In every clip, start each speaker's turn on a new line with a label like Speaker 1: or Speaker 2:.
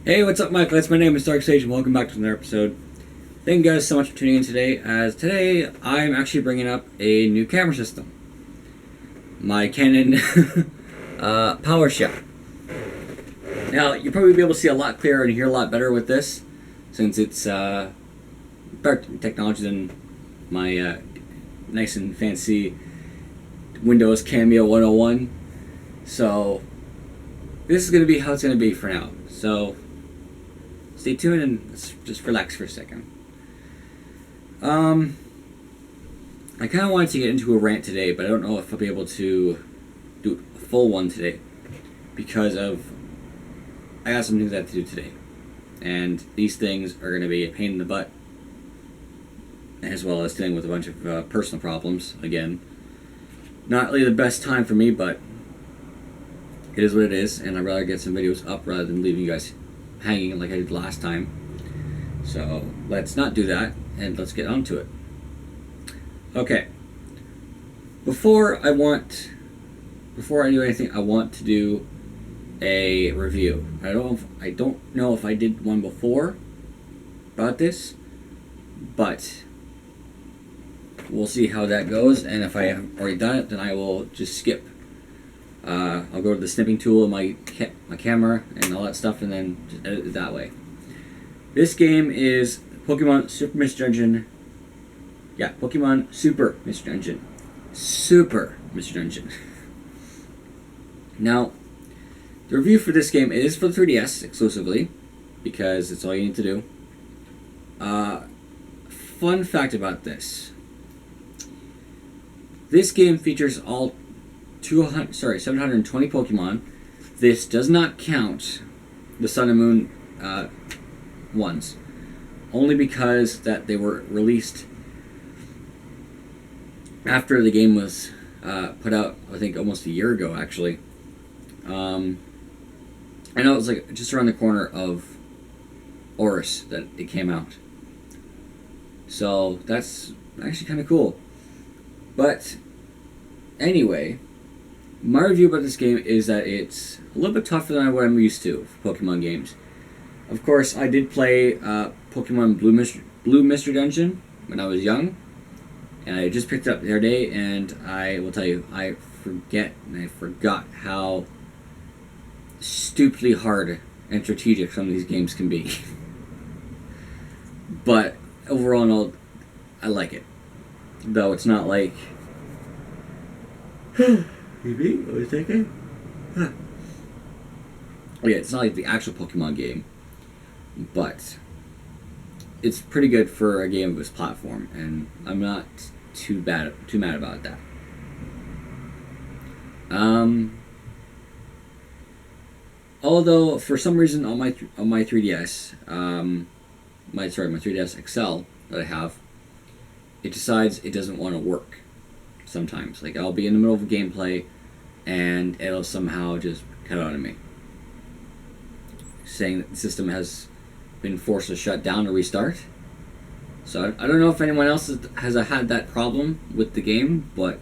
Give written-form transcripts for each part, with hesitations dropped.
Speaker 1: Hey, what's up, Michael? That's my name is Dark Sage, and welcome back to another episode. Thank you guys so much for tuning in today, as today I'm actually bringing up a new camera system. My Canon PowerShot. Now, you'll probably be able to see a lot clearer and hear a lot better with this, since it's better technology than my nice and fancy Windows Cameo 101. So, this is going to be how it's going to be for now. So, stay tuned and let's just relax for a second. I kind of wanted to get into a rant today, but I don't know if I'll be able to do a full one today because I got some things I have to do today, and these things are going to be a pain in the butt, as well as dealing with a bunch of personal problems. Again, not really the best time for me, but it is what it is, and I'd rather get some videos up rather than leaving you guys hanging like I did last time. So let's not do that, and let's get on to it. Okay. Before I do anything, I want to do a review. I don't know if I did one before about this, but we'll see how that goes. And if I have already done it, then I will just skip. I'll go to the snipping tool in my camera and all that stuff, and then just edit it that way. This game is Pokemon Super Mystery Dungeon. Yeah, Pokemon Super Mystery Dungeon. Super Mystery Dungeon. Now, the review for this game is for the 3DS exclusively, because it's all you need to do. Fun fact about this. This game features all 720 Pokemon. This does not count the Sun and Moon ones, only because that they were released after the game was put out. I think almost a year ago, actually. I know it was like just around the corner of Oris that it came out, so that's actually kind of cool. But anyway, my review about this game is that it's a little bit tougher than what I'm used to for Pokemon games. Of course, I did play Pokemon Blue Mystery Dungeon when I was young, and I just picked it up the other day, and I will tell you, I forgot how stupidly hard and strategic some of these games can be. But overall, I like it. Though it's not like... Maybe? What was I thinking? Yeah, it's not like the actual Pokemon game, but it's pretty good for a game of this platform, and I'm not too mad about that. Although for some reason on my 3DS, my 3DS XL that I have, it decides it doesn't want to work. Sometimes, like, I'll be in the middle of a gameplay and it'll somehow just cut out on me, saying that the system has been forced to shut down or restart. So I don't know if anyone else has had that problem with the game, but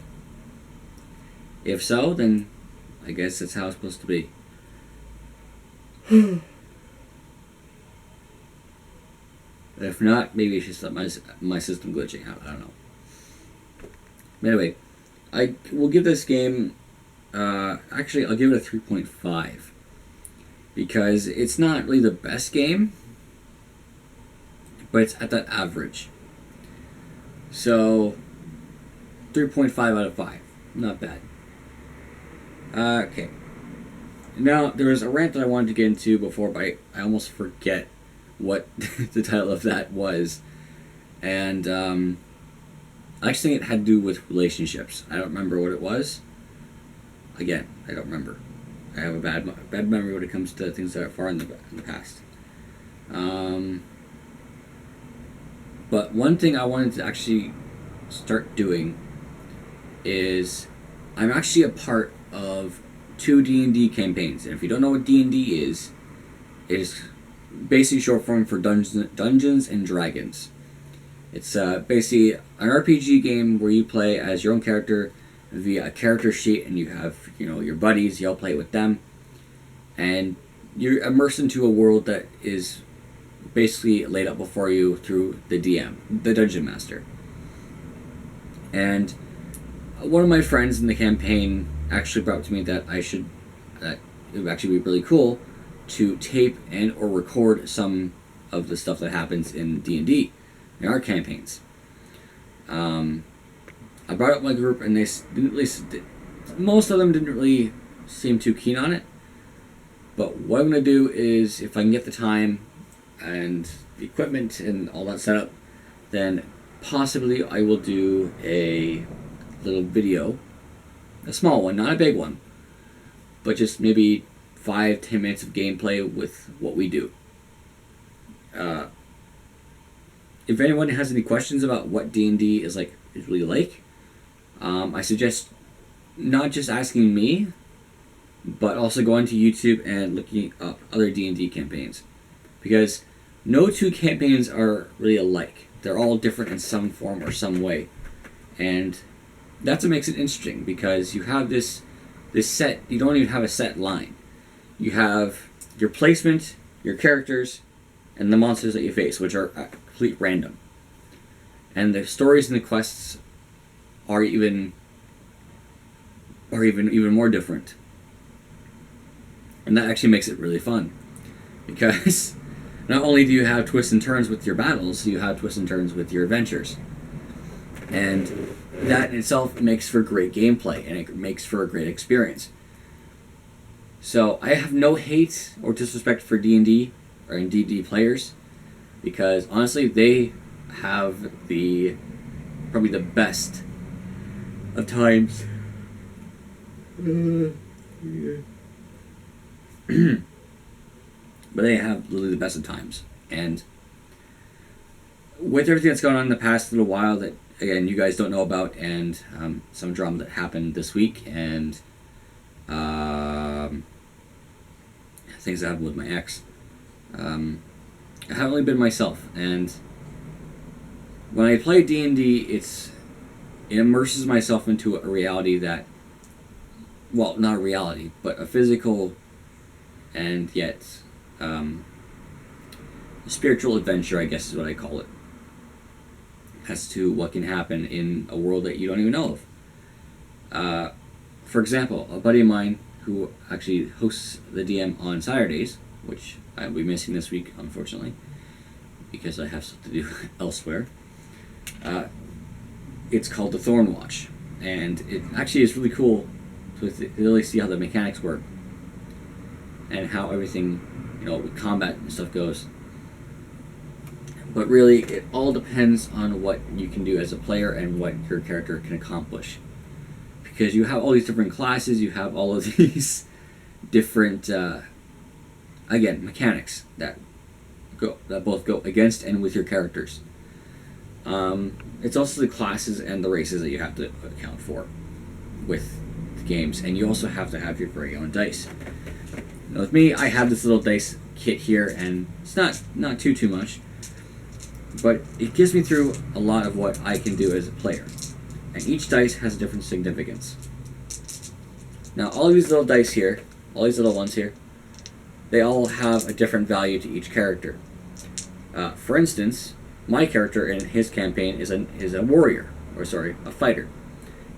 Speaker 1: if so, then I guess that's how it's supposed to be. If not, maybe it's just my system glitching out. I don't know. Anyway, I will give this game, actually I'll give it a 3.5, because it's not really the best game, but it's at that average. So, 3.5 out of 5. Not bad. Okay. Now, there was a rant that I wanted to get into before, but I almost forget what the title of that was. And, I actually think it had to do with relationships. I don't remember what it was. Again, I don't remember. I have a bad memory when it comes to things that are far in the past. But one thing I wanted to actually start doing is I'm actually a part of 2 D&D campaigns. And if you don't know what D&D is, it is basically short form for Dungeons and Dragons. It's basically an RPG game where you play as your own character via a character sheet, and you have, your buddies, you all play with them. And you're immersed into a world that is basically laid out before you through the DM, the Dungeon Master. And one of my friends in the campaign actually brought to me that that it would actually be really cool to tape and or record some of the stuff that happens in D&D, in our campaigns. I brought up my group, and they didn't really, most of them didn't really seem too keen on it. But what I'm going to do is, if I can get the time and the equipment and all that set up, then possibly I will do a little video, a small one, not a big one, but just maybe 5-10 minutes of gameplay with what we do. If anyone has any questions about what D&D is really like, I suggest not just asking me, but also going to YouTube and looking up other D&D campaigns, because no two campaigns are really alike. They're all different in some form or some way, and that's what makes it interesting, because you have this set. You don't even have a set line. You have your placement, your characters, and the monsters that you face, which are complete random. And the stories and the quests are even more different. And that actually makes it really fun, because not only do you have twists and turns with your battles, you have twists and turns with your adventures. And that in itself makes for great gameplay, and it makes for a great experience. So I have no hate or disrespect for D&D or D&D players, because honestly they have probably the best of times. But they have literally the best of times. And with everything that's gone on in the past little while that, again, you guys don't know about, and some drama that happened this week, and things that happened with my ex, I haven't really been myself. And when I play D&D, it immerses myself into a reality that, well, not a reality, but a physical and yet spiritual adventure, I guess is what I call it, as to what can happen in a world that you don't even know of. For example, a buddy of mine who actually hosts the DM on Saturdays, which I'll be missing this week, unfortunately, because I have stuff to do elsewhere. It's called the Thorn Watch, and it actually is really cool to really see how the mechanics work and how everything, with combat and stuff goes. But really, it all depends on what you can do as a player and what your character can accomplish, because you have all these different classes, you have all of these different again, mechanics that both go against and with your characters. It's also the classes and the races that you have to account for with the games, and you also have to have your very own dice. Now, with me, I have this little dice kit here, and it's not too much, but it gets me through a lot of what I can do as a player, and each dice has a different significance. Now, all of these little dice here, all these little ones here, they all have a different value to each character. For instance, my character in his campaign is a warrior, a fighter,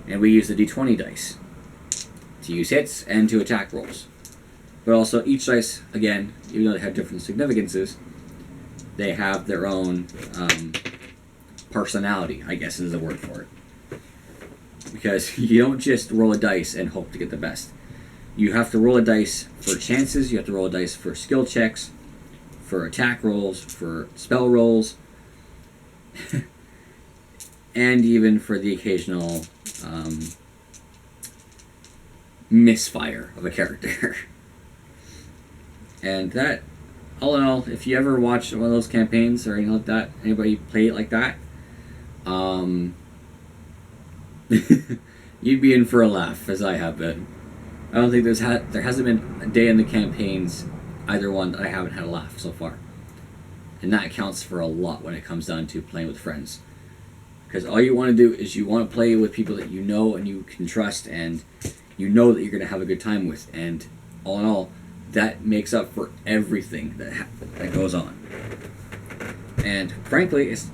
Speaker 1: and we use the d20 dice to use hits and to attack rolls. But also each dice, again, even though they have different significances, they have their own personality, I guess is the word for it. Because you don't just roll a dice and hope to get the best. You have to roll a dice for chances, you have to roll a dice for skill checks, for attack rolls, for spell rolls, and even for the occasional misfire of a character. And that, all in all, if you ever watch one of those campaigns or anything like that, anybody play it like that, you'd be in for a laugh, as I have been. I don't think there hasn't been a day in the campaigns, either one, that I haven't had a laugh so far. And that counts for a lot when it comes down to playing with friends. Because all you want to do is you want to play with people that you know and you can trust, and you know that you're going to have a good time with. And all in all, that makes up for everything that goes on. And frankly, it's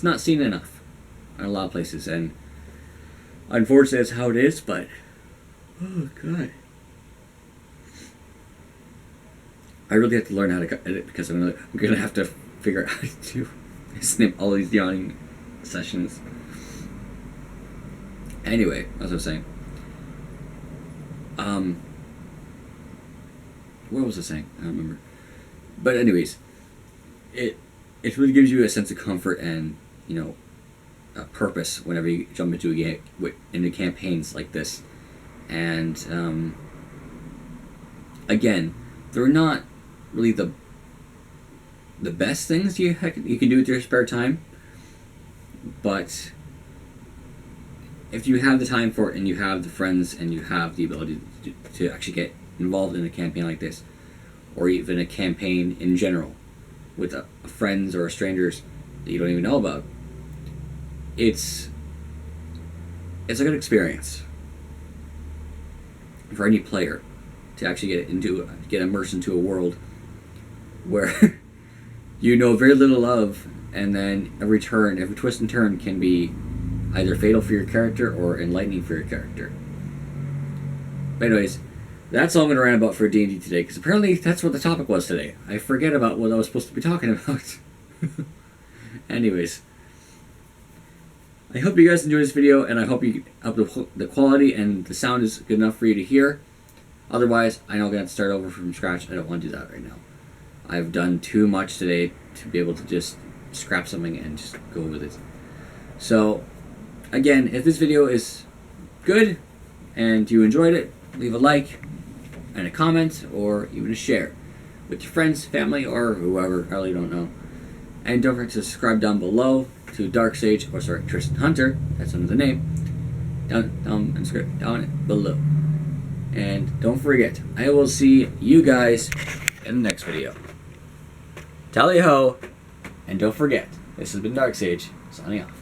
Speaker 1: not seen enough in a lot of places, and unfortunately that's how it is, but oh god, I really have to learn how to edit, because I'm gonna have to figure out how to snip all these yawning sessions. Anyway, as I was saying, what was I saying? I don't remember. But anyways, it really gives you a sense of comfort and, you know, a purpose whenever you jump into into campaigns like this. And again, they're not really the best things you can do with your spare time, but if you have the time for it, and you have the friends, and you have the ability to actually get involved in a campaign like this, or even a campaign in general with friends or strangers that you don't even know about, it's a good experience for any player to actually get immersed into a world where you know very little of, and then every twist and turn can be either fatal for your character or enlightening for your character. But anyways, that's all I'm going to rant about for D&D today, because apparently that's what the topic was today. I forget about what I was supposed to be talking about. Anyways, I hope you guys enjoyed this video, and I hope the quality and the sound is good enough for you to hear. Otherwise, I know I'm going to have to start over from scratch. I don't want to do that right now. I've done too much today to be able to just scrap something and just go with it. So, again, if this video is good and you enjoyed it, leave a like and a comment, or even a share with your friends, family, or whoever. I really don't know. And don't forget to subscribe down below to Tristan Hunter. That's under the name. Down below. And don't forget, I will see you guys in the next video. Tally ho! And don't forget, this has been Dark Sage, signing off.